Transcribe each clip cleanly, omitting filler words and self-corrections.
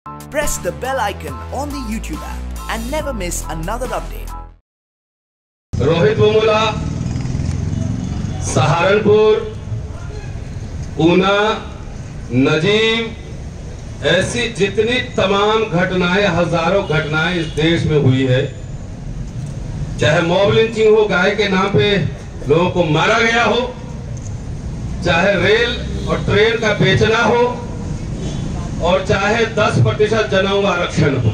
Press the bell icon on the YouTube app and never miss another update. Rohit Vemula, Saharanpur, Una, Najeeb, ऐसी जितनी तमाम घटनाएं, हजारों घटनाएं इस देश में हुई है, चाहे मॉब लिंचिंग हो, गाय के नाम पे लोगों को मारा गया हो, चाहे रेल और ट्रेन का बेचना हो, और चाहे 10% जनेऊ आरक्षण हो,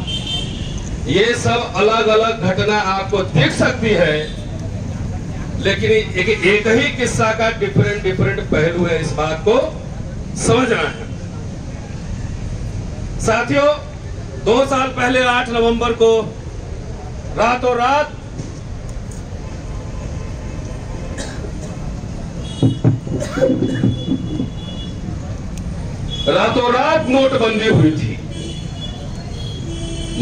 ये सब अलग अलग घटना आपको दिख सकती है, लेकिन एक ही किस्सा का डिफरेंट पहलू है। इस बात को समझना है साथियों। 2 साल पहले 8 नवंबर को रातों रात नोटबंदी हुई थी।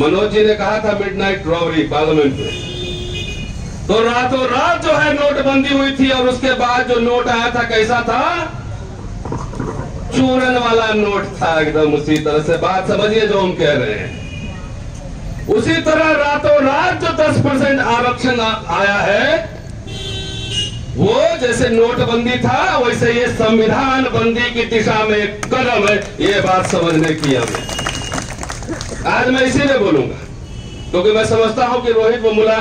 मनोज जी ने कहा था मिडनाइट रॉबरी पार्लियामेंट में, तो रातों रात जो है नोटबंदी हुई थी, और उसके बाद जो नोट आया था कैसा था? चूरन वाला नोट था एकदम। उसी तरह से बात समझिए जो हम कह रहे हैं। उसी तरह रातों रात जो 10% आरक्षण आया है, वो जैसे नोटबंदी था, वैसे ये संविधान बंदी की दिशा में एक कदम है। ये बात समझने की हमें आज मैं इसी में बोलूंगा, क्योंकि मैं समझता हूं कि रोहित वेमुला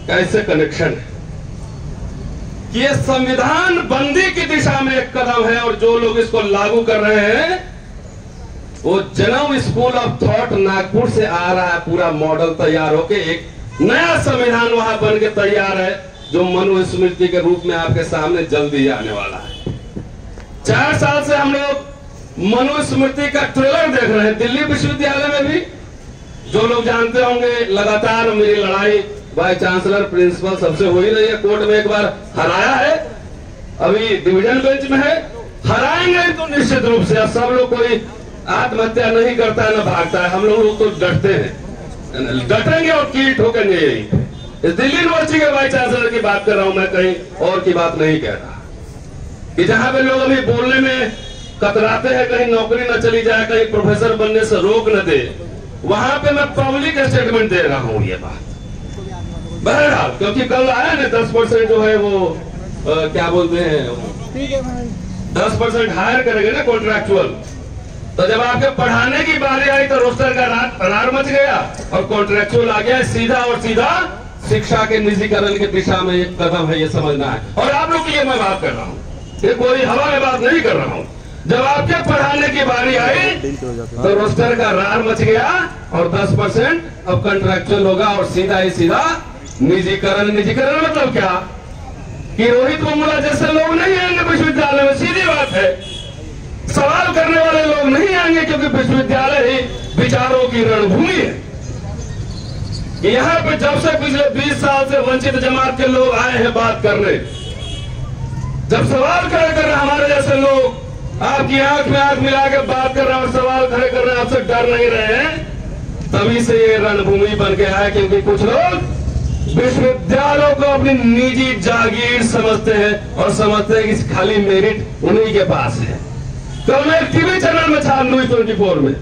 का इससे कनेक्शन है कि ये संविधान बंदी की दिशा में एक कदम है, और जो लोग इसको लागू कर रहे हैं वो जनेऊ स्कूल ऑफ थॉट नागपुर से आ रहा है। पूरा मॉडल तैयार होके एक नया संविधान वहां बन के तैयार है, जो मनुस्मृति के रूप में आपके सामने जल्दी आने वाला है। 4 साल से हम लोग मनुस्मृति का ट्रेलर देख रहे हैं। दिल्ली विश्वविद्यालय में भी जो लोग जानते होंगे, लगातार मेरी लड़ाई वाइस चांसलर प्रिंसिपल सबसे हो ही रही है। कोर्ट में एक बार हराया है, अभी डिवीजन बेंच में है, हराएंगे तो निश्चित रूप से। अब सब लोग कोई आत्महत्या नहीं करता है, न भागता है। हम लोग तो डरते हैं, डटेंगे और कील ठोकेंगे। यही इस दिल्ली यूनिवर्सिटी के वाइस चांसलर की बात कर रहा हूं मैं, कहीं और की बात नहीं कह रहा। कि जहां पे लोग अभी बोलने में कतराते हैं, कहीं नौकरी न चली जाए, कहीं प्रोफेसर बनने से रोक न दे, वहां पे मैं पब्लिक स्टेटमेंट दे रहा हूं ये बात। बहरहाल, क्योंकि कल आया ना 10% जो है वो क्या बोलते हैं, 10% हायर करेंगे ना कॉन्ट्रैक्चुअल। तो जब आपके पढ़ाने की बारी आई तो रोस्टर का रार मच गया, और कॉन्ट्रैक्चुअल आ गया। सीधा और सीधा शिक्षा के निजीकरण की दिशा में एक कदम है, ये समझना है। और आप लोग के लिए मैं बात कर रहा हूँ, ये कोई हवा में बात नहीं कर रहा हूँ। जब आपके पढ़ाने की बारी आई तो रोस्टर का रार मच गया, और 10% अब कॉन्ट्रैक्चुअल होगा, और सीधा ही सीधा निजीकरण। निजीकरण मतलब क्या? कि रोहित वेमुला जैसे लोग नहीं आएंगे विश्वविद्यालय में, सीधी बात है। सवाल करने वाले लोग नहीं आएंगे, क्योंकि विश्वविद्यालय ही विचारों की रणभूमि है। यहाँ पे जब से पिछले 20 साल से वंचित जमात के लोग आए हैं बात करने, जब सवाल खड़े कर रहे हमारे जैसे लोग आपकी आंख में आंख मिला के बात कर रहे हैं और सवाल खड़े कर रहे हैं, आपसे डर नहीं रहे हैं, तभी से ये रणभूमि बन के आया। क्योंकि कुछ लोग विश्वविद्यालयों को अपनी निजी जागीर समझते हैं, और समझते हैं कि खाली मेरिट उन्हीं के पास है। कल मैं एक टीवी चैनल में था, न्यूज 24 में,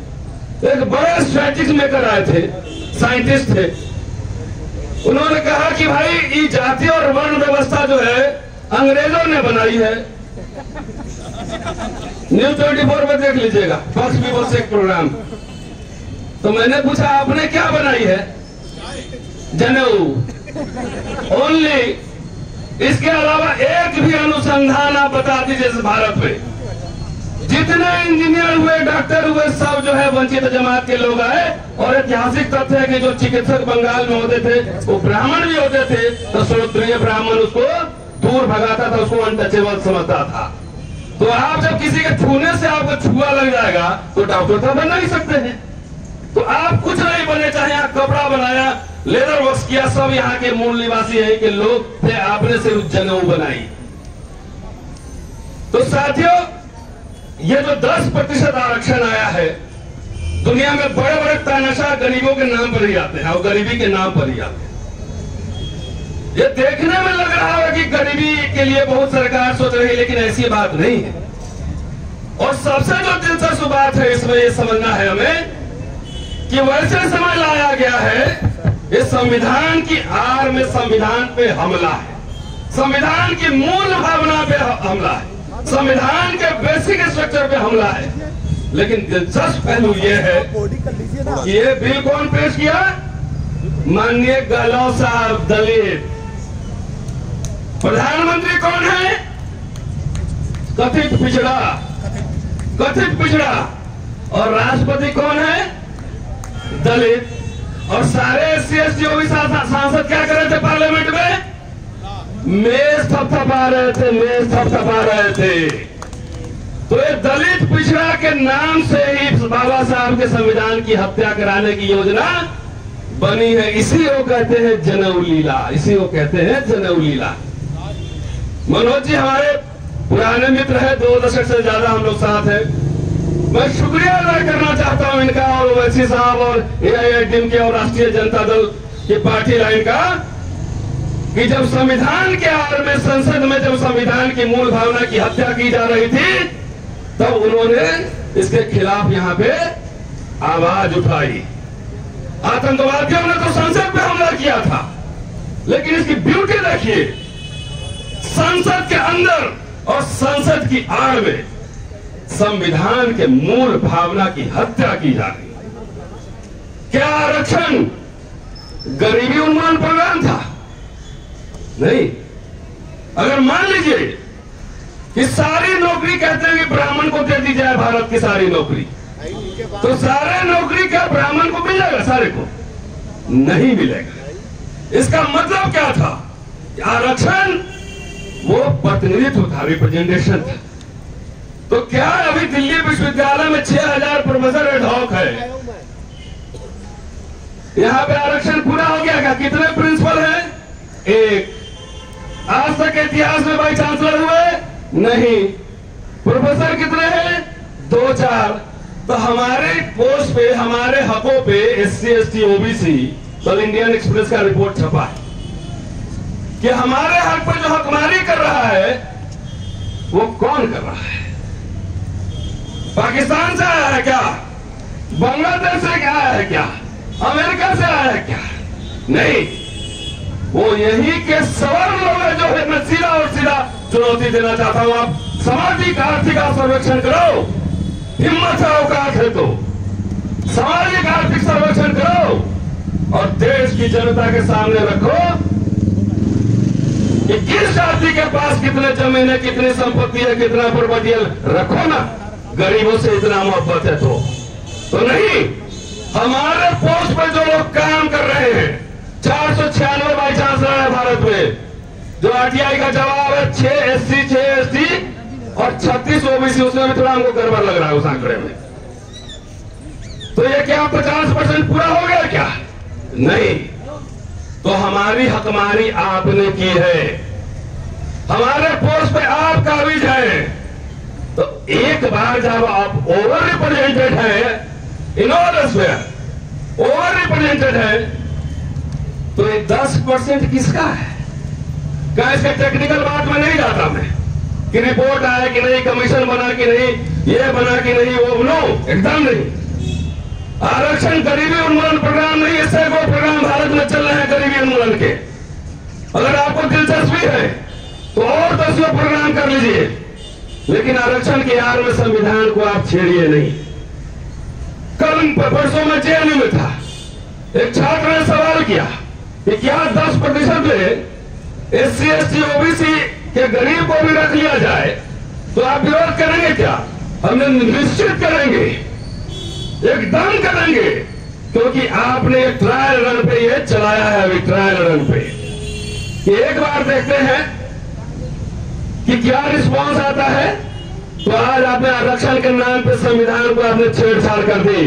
एक बड़े स्ट्रेटेजिक मेकर आए थे, साइंटिस्ट थे। उन्होंने कहा कि भाई ये जाति और वर्ण व्यवस्था जो है अंग्रेजों ने बनाई है। न्यूज 24 में देख लीजिएगा, फर्स्ट पीपल्स एक प्रोग्राम। तो मैंने पूछा आपने क्या बनाई है? जनेऊ ओनली। इसके अलावा एक भी अनुसंधान आप बता दीजिए इस भारत में। जितने इंजीनियर हुए, डॉक्टर हुए, सब जो है वंचित जमात के लोग आए। और ऐतिहासिक तथ्य है कि जो चिकित्सक बंगाल में होते थे वो ब्राह्मण भी होते थे, तो श्रोत्रिय ब्राह्मण उसको दूर भगाता था, उसको अनटचेबल समझता था। तो आप जब किसी के छूने से आपको छुआ लग जाएगा तो डॉक्टर तो बन नहीं सकते हैं। तो आप कुछ नहीं बने, चाहे यहाँ कपड़ा बनाया, लेदर वर्क्स किया, सब यहाँ के मूल निवासी है के लोग थे, आपने सिर्फ जनेऊ बनाई। तो साथियों, ये जो 10% आरक्षण आया है, दुनिया में बड़े बड़े तानाशाह गरीबों के नाम पर ही आते हैं, और गरीबी के नाम पर ही आते हैं। ये देखने में लग रहा है कि गरीबी के लिए बहुत सरकार सोच रही है, लेकिन ऐसी बात नहीं है। और सबसे जो दिलचस्प बात है इसमें ये समझना है हमें कि वैसे समय लाया गया है, इस संविधान की आड़ में संविधान पे हमला है, संविधान की मूल भावना पे हमला है, संविधान के बेसिक स्ट्रक्चर पे हमला है। लेकिन दिलचस्प पहलू ये है कि ये बिल कौन पेश किया? माननीय गहलोत साहब, दलित। प्रधानमंत्री कौन है? कथित पिछड़ा, कथित पिछड़ा। और राष्ट्रपति कौन है? दलित। और सारे SC ST OBC सांसद क्या कर रहे थे पार्लियामेंट में? मेज थपथपा रहे थे, मेज थपथपा रहे थे। तो ये दलित पिछड़ा के नाम से ही बाबा साहब के संविधान की हत्या कराने की योजना बनी है। इसी को कहते हैं जनेऊ लीला, इसी को कहते हैं जनेऊ लीला। मनोज जी हमारे पुराने मित्र हैं, 2 दशक से ज्यादा हम लोग साथ हैं। मैं शुक्रिया अदा करना चाहता हूं इनका और ओवैसी साहब और AIIMDIM के और राष्ट्रीय जनता दल की पार्टी लाइन का, कि जब संविधान के आड़ में संसद में जब संविधान की मूल भावना की हत्या की जा रही थी, तब उन्होंने इसके खिलाफ यहां पे आवाज उठाई। आतंकवादियों ने तो संसद पे हमला किया था, लेकिन इसकी ब्यूटी देखिए, संसद के अंदर और संसद की आड़ में संविधान के मूल भावना की हत्या की जा रही। क्या आरक्षण गरीबी उन्मूलन प्रोग्राम था? नहीं। अगर मान लीजिए कि सारी नौकरी कहते हैं कि ब्राह्मण को दे दी जाए, भारत की सारी नौकरी, तो सारे नौकरी क्या ब्राह्मण को मिल जाएगा? सारे को नहीं मिलेगा। इसका मतलब क्या था? आरक्षण वो प्रतिनिधित्व था, रिप्रेजेंटेशन था। तो क्या अभी दिल्ली विश्वविद्यालय में 6000 प्रोफेसर एडहॉक है, यहां पे आरक्षण पूरा हो गया क्या? कितने प्रिंसिपल हैं? 1। आज तक इतिहास में वाइस चांसलर हुए? नहीं। प्रोफेसर कितने हैं? 2-4। तो हमारे पोस्ट पे, हमारे हकों पे SC ST OBC, कल इंडियन एक्सप्रेस का रिपोर्ट छपा है कि हमारे हक पे जो हकमारी कर रहा है वो कौन कर रहा है? पाकिस्तान से आया है क्या? बांग्लादेश से आया है क्या? अमेरिका से आया है क्या? नहीं। वो यही के सवर्ण लोग हैं जो है। मैं सीधा और सीधा चुनौती देना चाहता हूं, आप सामाजिक आर्थिक सर्वेक्षण करो, हिम्मत है, औकात है तो सामाजिक आर्थिक सर्वेक्षण करो और देश की जनता के सामने रखो कि किस जाति के पास कितने जमीन है, कितनी संपत्ति है, कितना प्रॉपर्टी है। रखो ना, गरीबों से इतना मोहब्बत है तो नहीं। हमारे पोस्ट पे जो लोग काम कर रहे हैं, 496 वाइस चांसलर है भारत में, जो RTI का जवाब है 6 SC 6 ST और 36 OBC, उसमें भी थोड़ा हमको गड़बड़ लग रहा है उस आंकड़े में। तो ये क्या 50% पूरा हो गया क्या? नहीं। तो हमारी हकमारी आपने की है, हमारे पोस्ट पे आप काबिज हैं। तो एक बार जब आप ओवर रिप्रेजेंटेड है, in all sphere over represented है, तो ये 10% किसका है? क्या इसके टेक्निकल बात में नहीं जाता मैं कि रिपोर्ट आया कि नहीं, कमीशन बना कि नहीं, ये बना कि नहीं, वो नो, एकदम नहीं। आरक्षण गरीबी उन्मूलन प्रोग्राम नहीं, इससे वो प्रोग्राम भारत में चल रहे हैं गरीबी उन्मूलन के। अगर आपको दिलचस्पी है तो और 10 प्रोग्राम कर लीजिए, लेकिन आरक्षण के आड़ में संविधान को आप छेड़िए नहीं। कल परसों में JNU में था, एक छात्र ने सवाल किया कि क्या 10% में SC ST OBC के गरीब को भी रख लिया जाए तो आप विरोध करेंगे क्या? हमने निश्चित करेंगे, एकदम करेंगे, क्योंकि आपने एक ट्रायल रन पे ये चलाया है। अभी ट्रायल रन पे कि एक बार देखते हैं कि क्या रिस्पांस आता है। तो आज आपने आरक्षण के नाम पे संविधान को आपने छेड़छाड़ कर दी।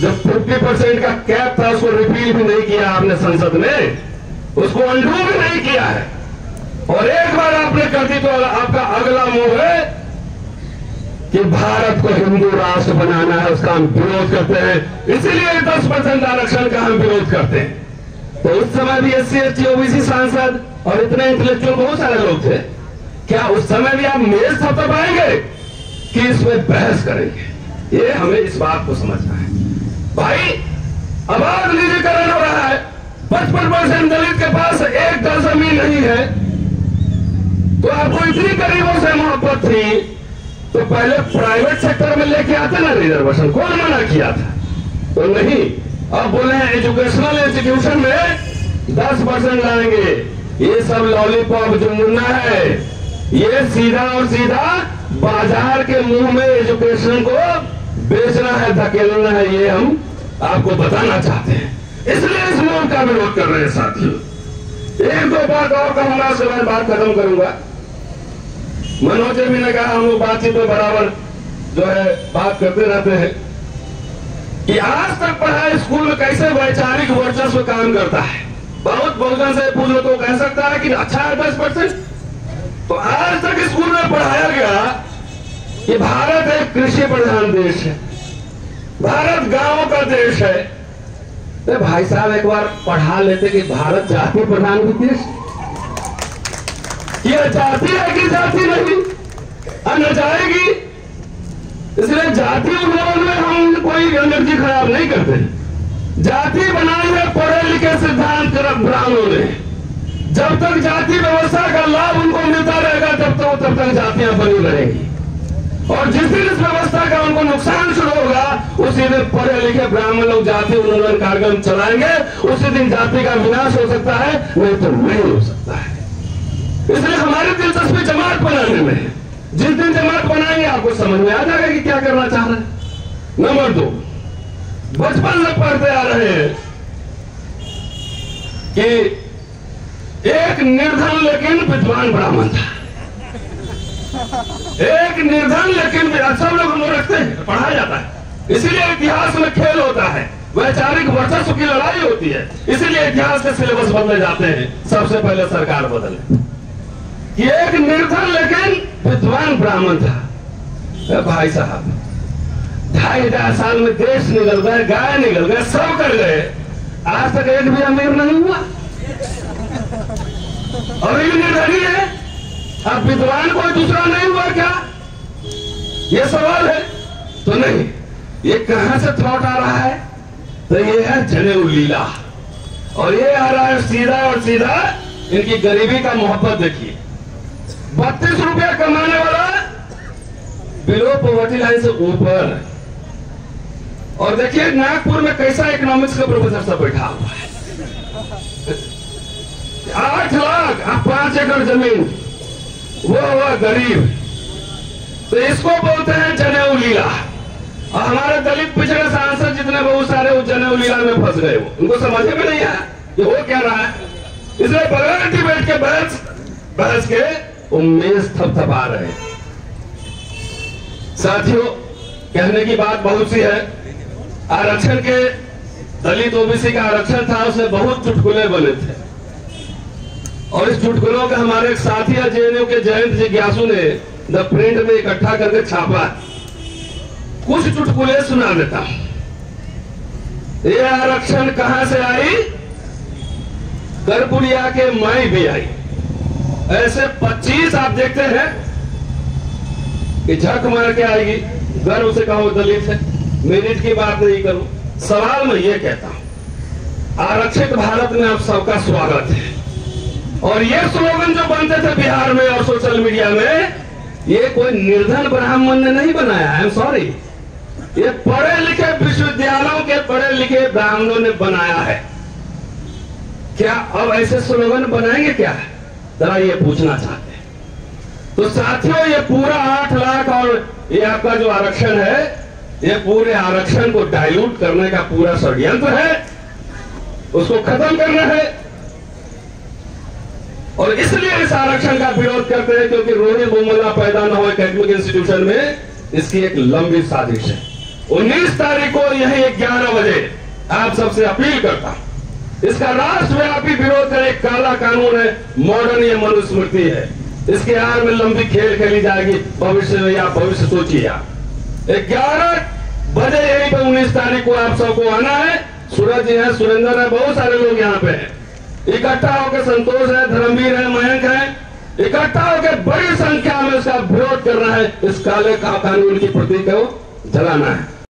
जब 50% का कैप था उसको रिपील भी नहीं किया आपने संसद में, उसको अंडू भी नहीं किया है, और एक बार आपने कर दी तो आपका अगला मूव है कि भारत को हिंदू राष्ट्र बनाना है, उसका हम विरोध करते हैं। इसीलिए 10% आरक्षण का हम विरोध करते हैं। तो उस समय भी SC ST OBC सांसद और इतने इंटेलेक्चुअल बहुत सारे लोग थे, क्या उस समय भी आप मेज थपथपाएंगे कि इसमें बहस करेंगे? ये हमें इस बात को समझना है। भाई आबाद निजीकरण हो रहा है, 55% दलित के पास 1 दल जमीन नहीं है, तो आपको इतनी गरीबों से मोहब्बत थी तो पहले प्राइवेट सेक्टर में लेके आते ना रिजर्वेशन, कौन मना किया था? तो नहीं, अब बोले एजुकेशनल इंस्टीट्यूशन में 10% लाएंगे। ये सब लॉलीपॉप जो मुन्ना है, ये सीधा और सीधा बाजार के मुंह में एजुकेशन को बेचना है, धकेलना है, ये हम आपको बताना चाहते हैं। इसलिए इस मूव का विरोध कर रहे हैं साथियों। एक दो बात और कहूंगा, उसके बाद बात खत्म करूंगा। मनोज जी ने कहा, हम लोग बातचीत में बराबर जो है बात करते रहते हैं कि आज तक पढ़ाई स्कूल में कैसे वैचारिक वर्चस्व काम करता है। बहुत बहुजन से पूछो तो कह सकता है कि अच्छा है 10%। तो आज तक स्कूल में पढ़ाया गया कि भारत एक कृषि प्रधान देश है, भारत गांवों का देश है। तो भाई साहब एक बार पढ़ा लेते कि भारत जाति प्रधान भी देश, यह जाति है कि जाति नहीं, न जाएगी। इसलिए जाति उन्मूलन में हम कोई एनर्जी खराब नहीं करते। जाति बनाई है पढ़े लिखे सिद्धांत ब्राह्मणों ने। जब तक जाति व्यवस्था का लाभ उनको मिलता रहेगा तब तक जातियां बनी रहेंगी, और जिस दिन इस व्यवस्था का उनको नुकसान शुरू होगा उसी दिन पढ़े लिखे ब्राह्मण लोग जाति उन्मूलन कार्यक्रम चलाएंगे। उसी दिन जाति का विनाश हो सकता है, नहीं तो नहीं हो सकता है। इसलिए हमारी दिलचस्पी जमात बनाने में है। जिस दिन जमात बनाएंगे आपको समझ में आ जाएगा कि क्या करना चाह रहे हैं। नंबर 2, बचपन से पढ़ते आ रहे हैं कि एक निर्धन लेकिन विद्वान ब्राह्मण था। एक निर्धन लेकिन सब लोग हम लोग रखते हैं, पढ़ाया जाता है। इसीलिए इतिहास में खेल होता है, वैचारिक वर्चस्व की लड़ाई होती है। इसीलिए इतिहास के सिलेबस बदले जाते हैं। सबसे पहले सरकार बदले कि एक निर्धन लेकिन विद्वान ब्राह्मण था। भाई साहब 2.5 साल में देश निकल गए, गाय निकल गए, सब कर गए, आज तक एक भी अमीर नहीं हुआ। और ये निर्धनी है, अब विद्वान कोई दूसरा नहीं हुआ क्या? ये सवाल है। तो नहीं, ये कहां से थॉट आ रहा है? तो ये है जनेऊ लीला, और ये आ रहा है सीधा और सीधा इनकी गरीबी का मोहब्बत। देखिए 32 रुपया कमाने वाला बिलो पॉवर्टी लाइन से ऊपर, और देखिए नागपुर में कैसा इकोनॉमिक्स का प्रोफेसर सब बैठा हुआ है। 8 लाख 5 एकड़ जमीन, वो हुआ गरीब। तो इसको बोलते हैं जनेऊ लीला। और हमारे दलित पिछड़े सांसद जितने बहुत सारे वो जनेऊ लीला में फंस गए, वो उनको समझ में नहीं आया कि हो क्या रहा है। इसलिए बगैर डिबेट के बहस के उम्मीद थपथपा रहे हैं। साथियों, कहने की बात बहुत सी है। आरक्षण के, दलित ओबीसी का आरक्षण था, उसमें बहुत चुटकुले बने थे, और इस चुटकुलों का हमारे एक साथी जेएनयू के जयंत जिज्ञासु ने द प्रिंट में इकट्ठा करके छापा। कुछ चुटकुले सुना देता हूं। ये आरक्षण कहां से आई? करपुलिया के माई भी आई। ऐसे 25 आप देखते हैं कि झक मार के आएगी। गर्व से कहो दलित है, मेरिट की बात नहीं करूं। सवाल मैं ये कहता हूं, आरक्षित भारत में आप सबका स्वागत है। और ये स्लोगन जो बनते थे बिहार में और सोशल मीडिया में, ये कोई निर्धन ब्राह्मण ने नहीं बनाया, आई एम सॉरी। ये पढ़े लिखे विश्वविद्यालयों के पढ़े लिखे ब्राह्मणों ने बनाया है। क्या अब ऐसे स्लोगन बनाएंगे क्या? जरा ये पूछना चाहते हैं। तो साथियों, ये पूरा 8 लाख और ये आपका जो आरक्षण है, ये पूरे आरक्षण को डाइल्यूट करने का पूरा षड्यंत्र है, उसको खत्म करना है। और इसलिए इस आरक्षण का विरोध करते हैं क्योंकि रोहित बोमला पैदा न हो एकेडमिक इंस्टीट्यूशन में, इसकी एक लंबी साजिश है। 19 तारीख को यही 11 बजे आप सबसे अपील करता हूं, इसका राष्ट्रव्यापी विरोध करें। काला कानून है, मॉडर्न ये मनुस्मृति है, इसके आड़ में लंबी खेल खेली जाएगी भविष्य में। या भविष्य सोचिए आप, 11 बजे यहीं पे 19 तारीख को आप सबको आना है। सूरज जी है, सुरेंद्र है, बहुत सारे लोग यहाँ पे हैं। इकट्ठा होकर संतोष है, धर्मवीर है, मयंक है, इकट्ठा होकर बड़ी संख्या में इसका विरोध करना है। इस काले कानून की प्रतीक को जलाना है।